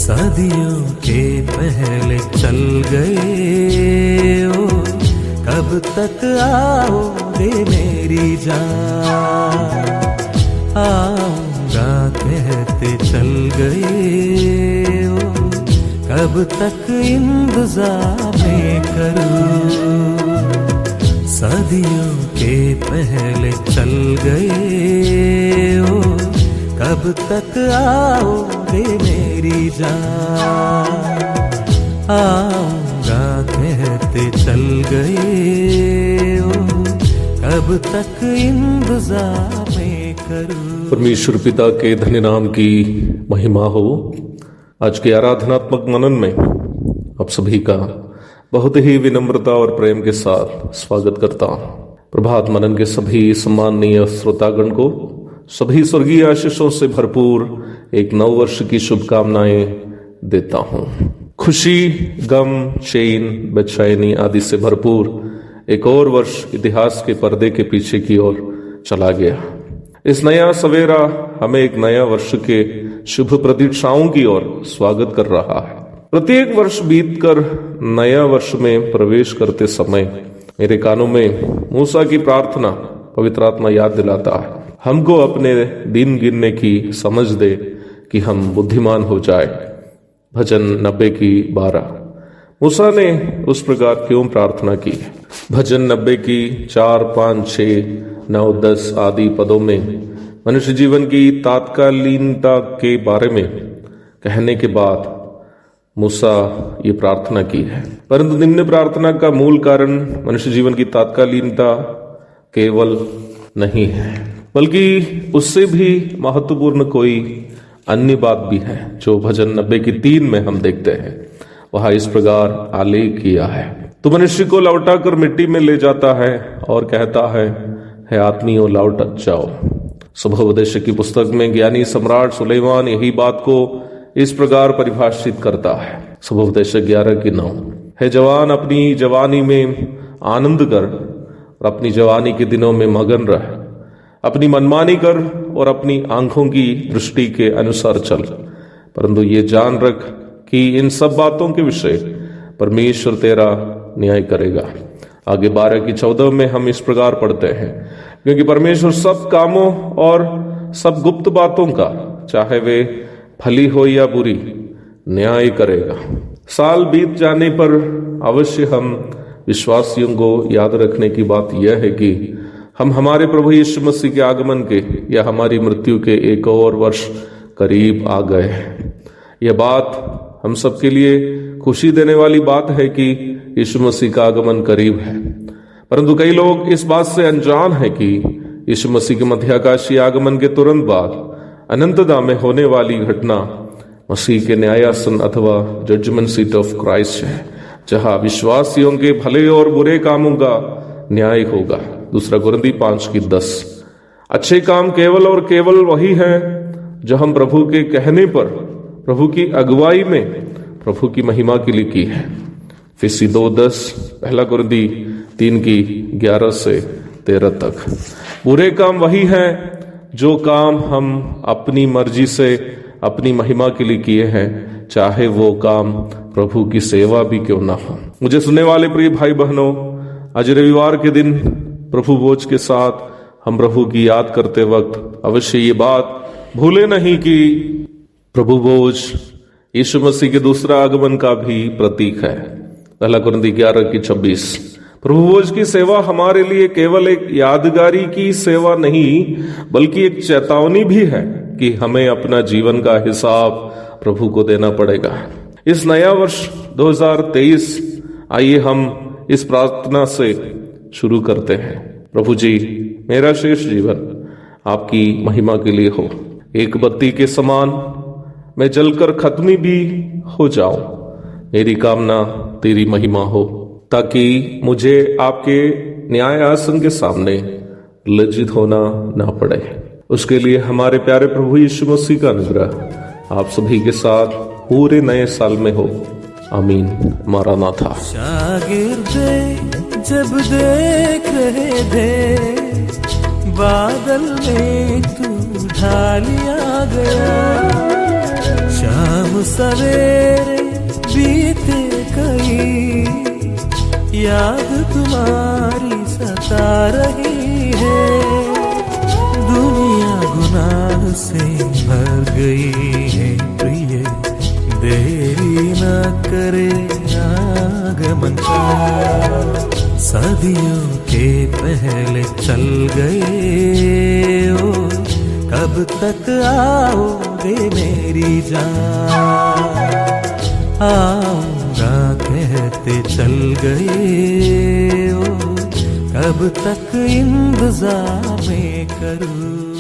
सदियों के पहले चल गए ओ, कब तक आओगे मेरी जान। आऊंगा कहते चल गए ओ, कब तक इंतजार में करूं। सदियों के पहले चल गए ओ, कब तक आओगे मेरी जान। आऊंगा कहते चल गए ओ, कब तक इंतजार में करूं। परमेश्वर पिता के धन्य नाम की महिमा हो। आज के आराधनात्मक मनन में आप सभी का बहुत ही विनम्रता और प्रेम के साथ स्वागत करता हूं। प्रभात मनन के सभी सम्माननीय श्रोतागण को सभी स्वर्गीय आशीषों से भरपूर एक नव वर्ष की शुभकामनाएं देता हूं। खुशी, गम, चैन, बेचैनी आदि से भरपूर एक और वर्ष इतिहास के पर्दे के पीछे की ओर चला गया। इस नया सवेरा हमें एक नया वर्ष के शुभ प्रतीक्षाओं की ओर स्वागत कर रहा है। प्रत्येक वर्ष बीतकर नया वर्ष में प्रवेश करते समय मेरे कानों में मूसा की प्रार्थना पवित्र आत्मा याद दिलाता है, हमको अपने दिन गिनने की समझ दे कि हम बुद्धिमान हो जाए। भजन 90 की 12। मूसा ने उस प्रकार क्यों प्रार्थना की? भजन 90 की 4, 5, 6, 9, 10 आदि पदों में मनुष्य जीवन की तात्कालीनता के बारे में कहने के बाद मूसा ये प्रार्थना की है। परंतु निम्न प्रार्थना का मूल कारण मनुष्य जीवन की तात्कालीनता केवल नहीं है, बल्कि उससे भी महत्वपूर्ण कोई अन्य बात भी है जो भजन 90 की 3 में हम देखते हैं। वहां इस प्रकार आलेख किया है, तो मनुष्य को लौटाकर मिट्टी में ले जाता है और कहता है आदमियों लौट जाओ। सुबोपदेश की पुस्तक में ज्ञानी सम्राट सुलेमान यही बात को इस प्रकार परिभाषित करता है। सुबोपदेश 11 की 9। है जवान, अपनी जवानी में आनंद कर और अपनी जवानी के दिनों में मगन रह। अपनी मनमानी कर और अपनी आंखों की दृष्टि के अनुसार चल, परंतु ये जान रख कि इन सब बातों के विषय परमेश्वर तेरा न्याय करेगा। आगे 12 की 14 में हम इस प्रकार पढ़ते हैं, क्योंकि परमेश्वर सब कामों और सब गुप्त बातों का, चाहे वे भली हो या बुरी, न्याय करेगा। साल बीत जाने पर अवश्य हम विश्वासियों को याद रखने की बात यह है कि हम हमारे प्रभु यीशु मसीह के आगमन के या हमारी मृत्यु के एक और वर्ष करीब आ गए हैं। यह बात हम सबके लिए खुशी देने वाली बात है कि यीशु मसीह का आगमन करीब है। परंतु कई लोग इस बात से अनजान है कि यीशु मसीह के मध्याकाशीय आगमन के तुरंत बाद अनंतता में होने वाली घटना मसीह के न्यायासन अथवा जजमेंट सीट ऑफ क्राइस्ट है, जहां विश्वासियों के भले और बुरे कामों का न्याय होगा। 2 कुरिन्थी 5 की 10। अच्छे काम केवल और केवल वही है जो हम प्रभु के कहने पर, प्रभु की अगुवाई में, प्रभु की महिमा के लिए की है। फिसी 2:10, 1 कुरिन्थी 3 की 11 से 13 तक। बुरे काम वही है जो काम हम अपनी मर्जी से अपनी महिमा के लिए किए हैं, चाहे वो काम प्रभु की सेवा भी क्यों ना हो। मुझे सुनने वाले प्रिय भाई बहनों, आज रविवार के दिन प्रभु भोज के साथ हम प्रभु की याद करते वक्त अवश्य ये बात भूले नहीं कि प्रभु भोज यीशु मसीह के दूसरा आगमन का भी प्रतीक है। 1 कुरिन्थी 11 की 26। प्रभु भोज की सेवा हमारे लिए केवल एक यादगारी की सेवा नहीं, बल्कि एक चेतावनी भी है कि हमें अपना जीवन का हिसाब प्रभु को देना पड़ेगा। इस नया वर्ष 2023 आइए हम इस प्रार्थना से शुरू करते हैं। प्रभु जी, मेरा शेष जीवन आपकी महिमा के लिए हो। एक बत्ती के समान मैं जलकर खत्मी भी हो जाऊं, मेरी कामना तेरी महिमा हो, ताकि मुझे आपके न्याय आसन के सामने लज्जित होना ना पड़े। उसके लिए हमारे प्यारे प्रभु यीशु मसीह का अनुग्रह आप सभी के साथ पूरे नए साल में हो। आमीन। मारानाथा। शागिर्दे जब देख रहे थे बादल में तू ढालिया गया, शाम सवेरे बीते कई, याद तुम्हारी सता रही है। दुनिया गुनाह से भर गई है प्रिय, देरी न करे आगमन का। सदियों के पहले चल गए ओ, कब तक आओगे मेरी जान। आऊंगा कहते चल गए ओ, कब तक इंतजार में करूं।